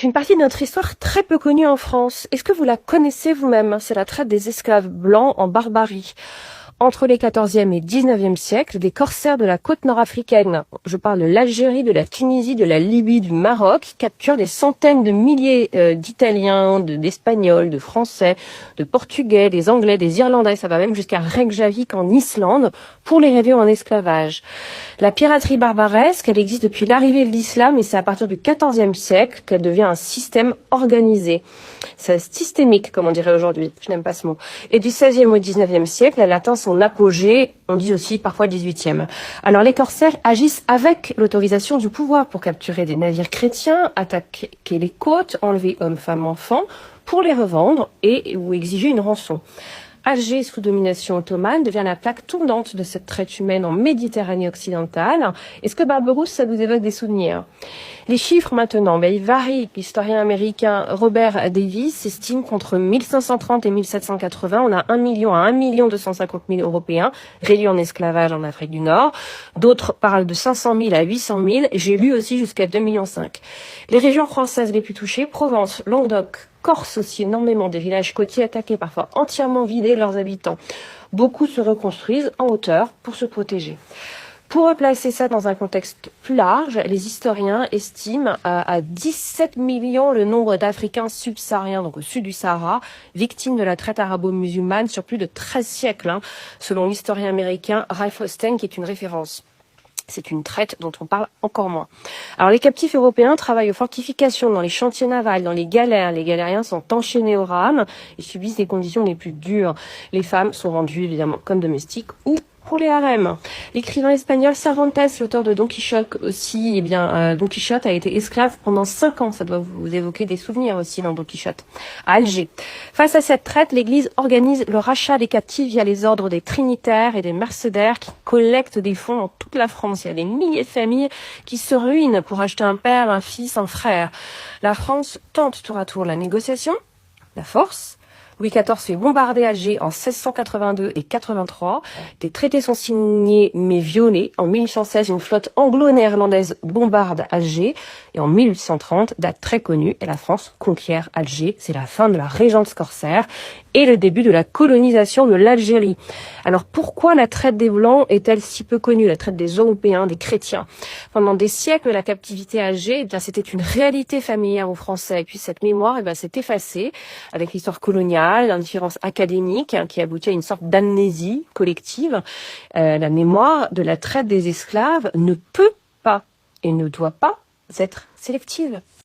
une partie de notre histoire très peu connue en France. Est-ce que vous la connaissez vous-même? C'est la traite des esclaves blancs en Barbarie. Entre les 14e et 19e siècles, des corsaires de la côte nord-africaine, je parle de l'Algérie, de la Tunisie, de la Libye, du Maroc, capturent des centaines de milliers d'Italiens, d'Espagnols, de Français, de Portugais, des Anglais, des Irlandais, ça va même jusqu'à Reykjavik en Islande, pour les réduire en esclavage. La piraterie barbaresque, elle existe depuis l'arrivée de l'islam et c'est à partir du 14e siècle qu'elle devient un système organisé. C'est systémique, comme on dirait aujourd'hui, je n'aime pas ce mot. Et du 16e au 19e siècle, elle atteint son apogée, on dit aussi parfois 18e. Alors les corsaires agissent avec l'autorisation du pouvoir pour capturer des navires chrétiens, attaquer les côtes, enlever hommes, femmes, enfants, pour les revendre ou exiger une rançon. Alger, sous domination ottomane, devient la plaque tournante de cette traite humaine en Méditerranée occidentale. Est-ce que Barberousse, ça vous évoque des souvenirs? Les chiffres maintenant, ils varient. L'historien américain Robert Davis estime qu'entre 1530 et 1780, on a 1 million à 1 250 000 Européens réduits en esclavage en Afrique du Nord. D'autres parlent de 500 000 à 800 000. J'ai lu aussi jusqu'à 2,5 millions. Les régions françaises les plus touchées, Provence, Languedoc, Corse aussi énormément, des villages côtiers attaqués, parfois entièrement vidés de leurs habitants. Beaucoup se reconstruisent en hauteur pour se protéger. Pour replacer ça dans un contexte plus large, les historiens estiment à 17 millions le nombre d'Africains subsahariens, donc au sud du Sahara, victimes de la traite arabo-musulmane sur plus de 13 siècles, selon l'historien américain Ralph Hostein, qui est une référence. C'est une traite dont on parle encore moins. Alors les captifs européens travaillent aux fortifications, dans les chantiers navals, dans les galères. Les galériens sont enchaînés aux rames et subissent les conditions les plus dures. Les femmes sont vendues évidemment comme domestiques ou pour les harems. L'écrivain espagnol Cervantes, l'auteur de Don Quichotte aussi, Don Quichotte a été esclave pendant 5 ans. Ça doit vous évoquer des souvenirs aussi dans Don Quichotte. À Alger. Face à cette traite, l'Église organise le rachat des captifs via les ordres des trinitaires et des mercenaires qui collectent des fonds dans toute la France. Il y a des milliers de familles qui se ruinent pour acheter un père, un fils, un frère. La France tente tour à tour la négociation, la force. Louis XIV fait bombarder Alger en 1682 et 83. Des traités sont signés mais violés. En 1816, une flotte anglo-néerlandaise bombarde Alger. Et en 1830, date très connue, et la France conquiert Alger. C'est la fin de la régence corsaire et le début de la colonisation de l'Algérie. Alors pourquoi la traite des Blancs est-elle si peu connue, la traite des Européens, des chrétiens? Pendant des siècles, la captivité à Alger, c'était une réalité familière aux Français. Et puis cette mémoire, s'est effacée avec l'histoire coloniale, l'indifférence académique qui aboutit à une sorte d'amnésie collective. La mémoire de la traite des esclaves ne peut pas et ne doit pas être sélective.